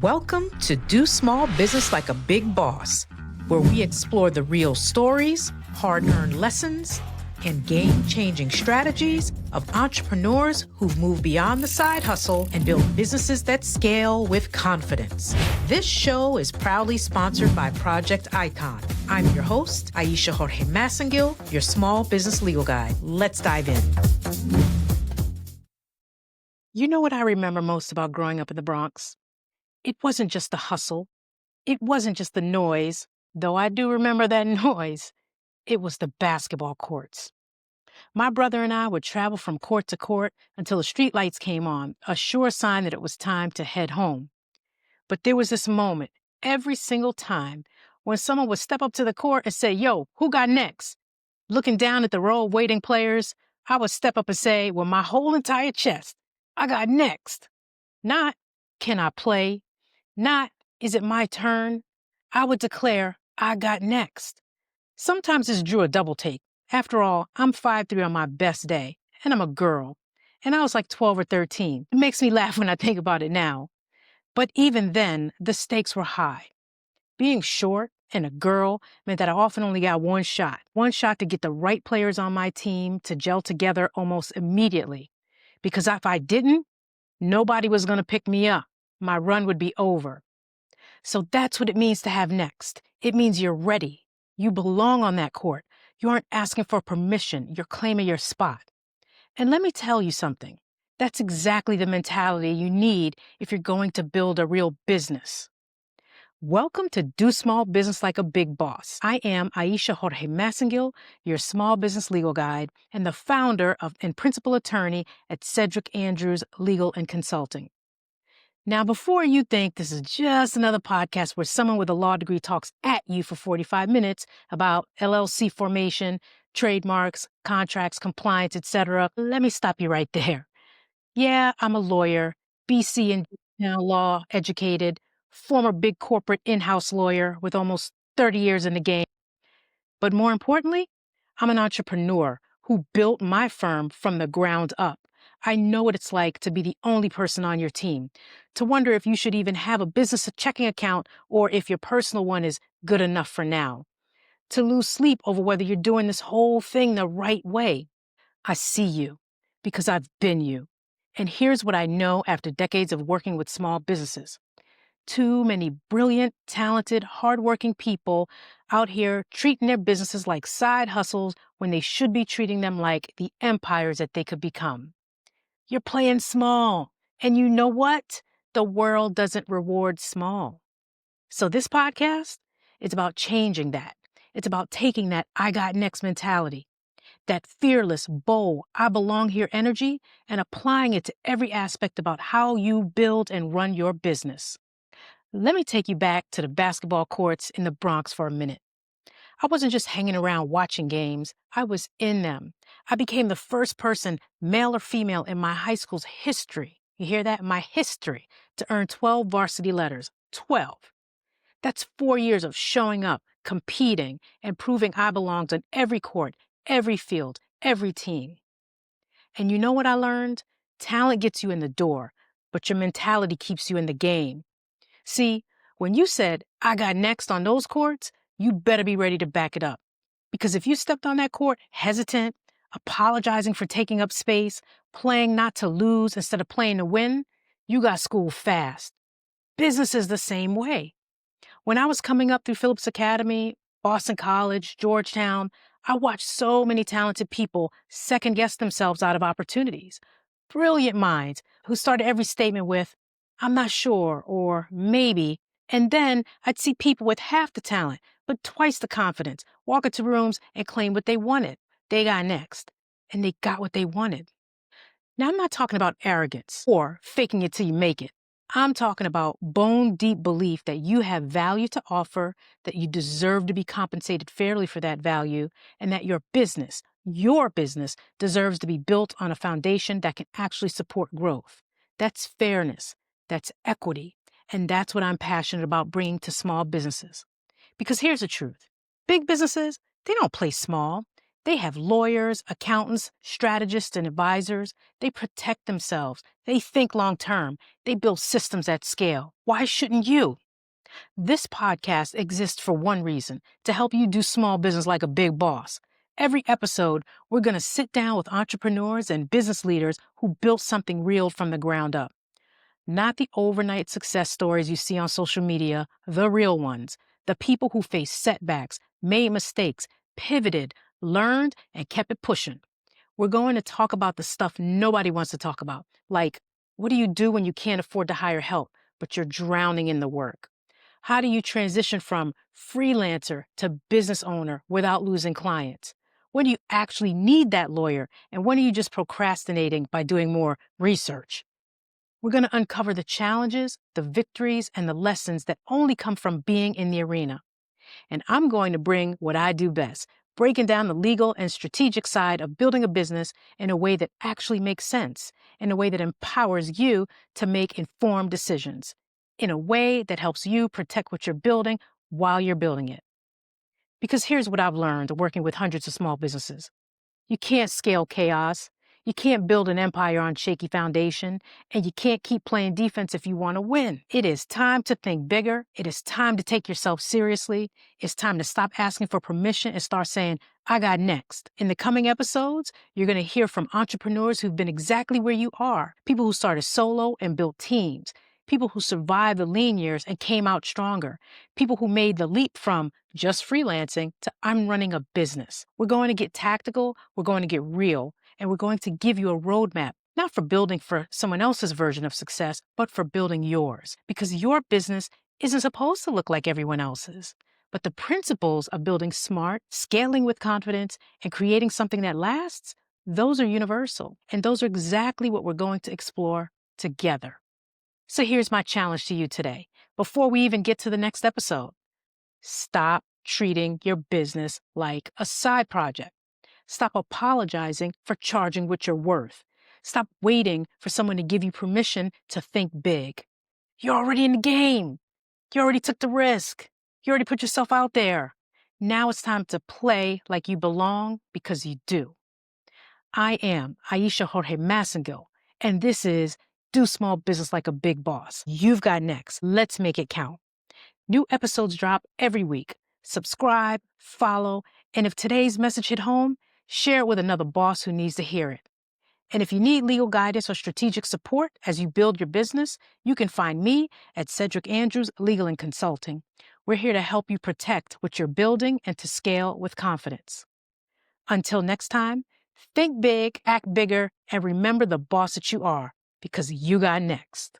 Welcome to Do Small Business Like a Big Boss, where we explore the real stories, hard-earned lessons, and game-changing strategies of entrepreneurs who've moved beyond the side hustle and built businesses that scale with confidence. This show is proudly sponsored by Project Icon. I'm your host, Aisha Jorge Massengill, your small business legal guide. Let's dive in. You know what I remember most about growing up in the Bronx? It wasn't just the hustle. It wasn't just the noise, though I do remember that noise. It was the basketball courts. My brother and I would travel from court to court until the streetlights came on, a sure sign that it was time to head home. But there was this moment every single time when someone would step up to the court and say, "Yo, who got next?" Looking down at the row of waiting players, I would step up and say, with my whole entire chest, "I got next." Not, "Can I play?" Not, "Is it my turn?" I would declare, "I got next." Sometimes this drew a double take. After all, I'm 5'3" on my best day, and I'm a girl. And I was like 12 or 13. It makes me laugh when I think about it now. But even then, the stakes were high. Being short and a girl meant that I often only got one shot to get the right players on my team to gel together almost immediately. Because if I didn't, nobody was going to pick me up. My run would be over. So that's what it means to have next. It means you're ready. You belong on that court. You aren't asking for permission. You're claiming your spot. And let me tell you something. That's exactly the mentality you need if you're going to build a real business. Welcome to Do Small Business Like a Big Boss. I am Aisha Jorge Massengill, your small business legal guide and the founder and principal attorney at Sedgwick Andrews Legal Consulting. Now, before you think this is just another podcast where someone with a law degree talks at you for 45 minutes about LLC formation, trademarks, contracts, compliance, etc., let me stop you right there. Yeah, I'm a lawyer, BC and law educated, former big corporate in-house lawyer with almost 30 years in the game. But more importantly, I'm an entrepreneur who built my firm from the ground up. I know what it's like to be the only person on your team, to wonder if you should even have a business checking account or if your personal one is good enough for now, to lose sleep over whether you're doing this whole thing the right way. I see you because I've been you. And here's what I know after decades of working with small businesses. Too many brilliant, talented, hardworking people out here treating their businesses like side hustles when they should be treating them like the empires that they could become. You're playing small. And you know what? The world doesn't reward small. So this podcast is about changing that. It's about taking that I got next mentality, that fearless, bold, I belong here energy, and applying it to every aspect about how you build and run your business. Let me take you back to the basketball courts in the Bronx for a minute. I wasn't just hanging around watching games. I was in them. I became the first person, male or female, in my high school's history. You hear that? My history, to earn 12 varsity letters. 12. That's 4 years of showing up, competing, and proving I belonged on every court, every field, every team. And you know what I learned? Talent gets you in the door, but your mentality keeps you in the game. See, when you said, "I got next" on those courts, you better be ready to back it up. Because if you stepped on that court hesitant, apologizing for taking up space, playing not to lose instead of playing to win, you got schooled fast. Business is the same way. When I was coming up through Phillips Academy, Boston College, Georgetown, I watched so many talented people second-guess themselves out of opportunities. Brilliant minds who started every statement with, "I'm not sure," or "maybe." And then I'd see people with half the talent, but twice the confidence, walk into rooms and claim what they wanted. They got next. And they got what they wanted. Now, I'm not talking about arrogance or faking it till you make it. I'm talking about bone-deep belief that you have value to offer, that you deserve to be compensated fairly for that value, and that your business deserves to be built on a foundation that can actually support growth. That's fairness. That's equity. And that's what I'm passionate about bringing to small businesses. Because here's the truth. Big businesses, they don't play small. They have lawyers, accountants, strategists, and advisors. They protect themselves. They think long term. They build systems at scale. Why shouldn't you? This podcast exists for one reason: to help you do small business like a big boss. Every episode, we're going to sit down with entrepreneurs and business leaders who built something real from the ground up. Not the overnight success stories you see on social media, the real ones. The people who faced setbacks, made mistakes, pivoted, learned, and kept it pushing. We're going to talk about the stuff nobody wants to talk about, like what do you do when you can't afford to hire help, but you're drowning in the work? How do you transition from freelancer to business owner without losing clients? When do you actually need that lawyer, and when are you just procrastinating by doing more research? We're going to uncover the challenges, the victories, and the lessons that only come from being in the arena. And I'm going to bring what I do best: breaking down the legal and strategic side of building a business in a way that actually makes sense, in a way that empowers you to make informed decisions, in a way that helps you protect what you're building while you're building it. Because here's what I've learned working with hundreds of small businesses. You can't scale chaos. You can't build an empire on shaky foundation, and you can't keep playing defense if you want to win. It is time to think bigger. It is time to take yourself seriously. It's time to stop asking for permission and start saying, I got next. In the coming episodes, you're going to hear from entrepreneurs who've been exactly where you are, people who started solo and built teams, people who survived the lean years and came out stronger, people who made the leap from just freelancing to I'm running a business. We're going to get tactical, we're going to get real, and we're going to give you a roadmap, not for building for someone else's version of success, but for building yours. Because your business isn't supposed to look like everyone else's. But the principles of building smart, scaling with confidence, and creating something that lasts, those are universal. And those are exactly what we're going to explore together. So here's my challenge to you today, before we even get to the next episode. Stop treating your business like a side project. Stop apologizing for charging what you're worth. Stop waiting for someone to give you permission to think big. You're already in the game. You already took the risk. You already put yourself out there. Now it's time to play like you belong, because you do. I am Aisha Jorge Massengill, and this is Do Small Business Like a Big Boss. You've got next. Let's make it count. New episodes drop every week. Subscribe, follow, and if today's message hit home, share it with another boss who needs to hear it. And if you need legal guidance or strategic support as you build your business, you can find me at Sedgwick Andrews Legal Consulting. We're here to help you protect what you're building and to scale with confidence. Until next time, think big, act bigger, and remember the boss that you are, because you got next.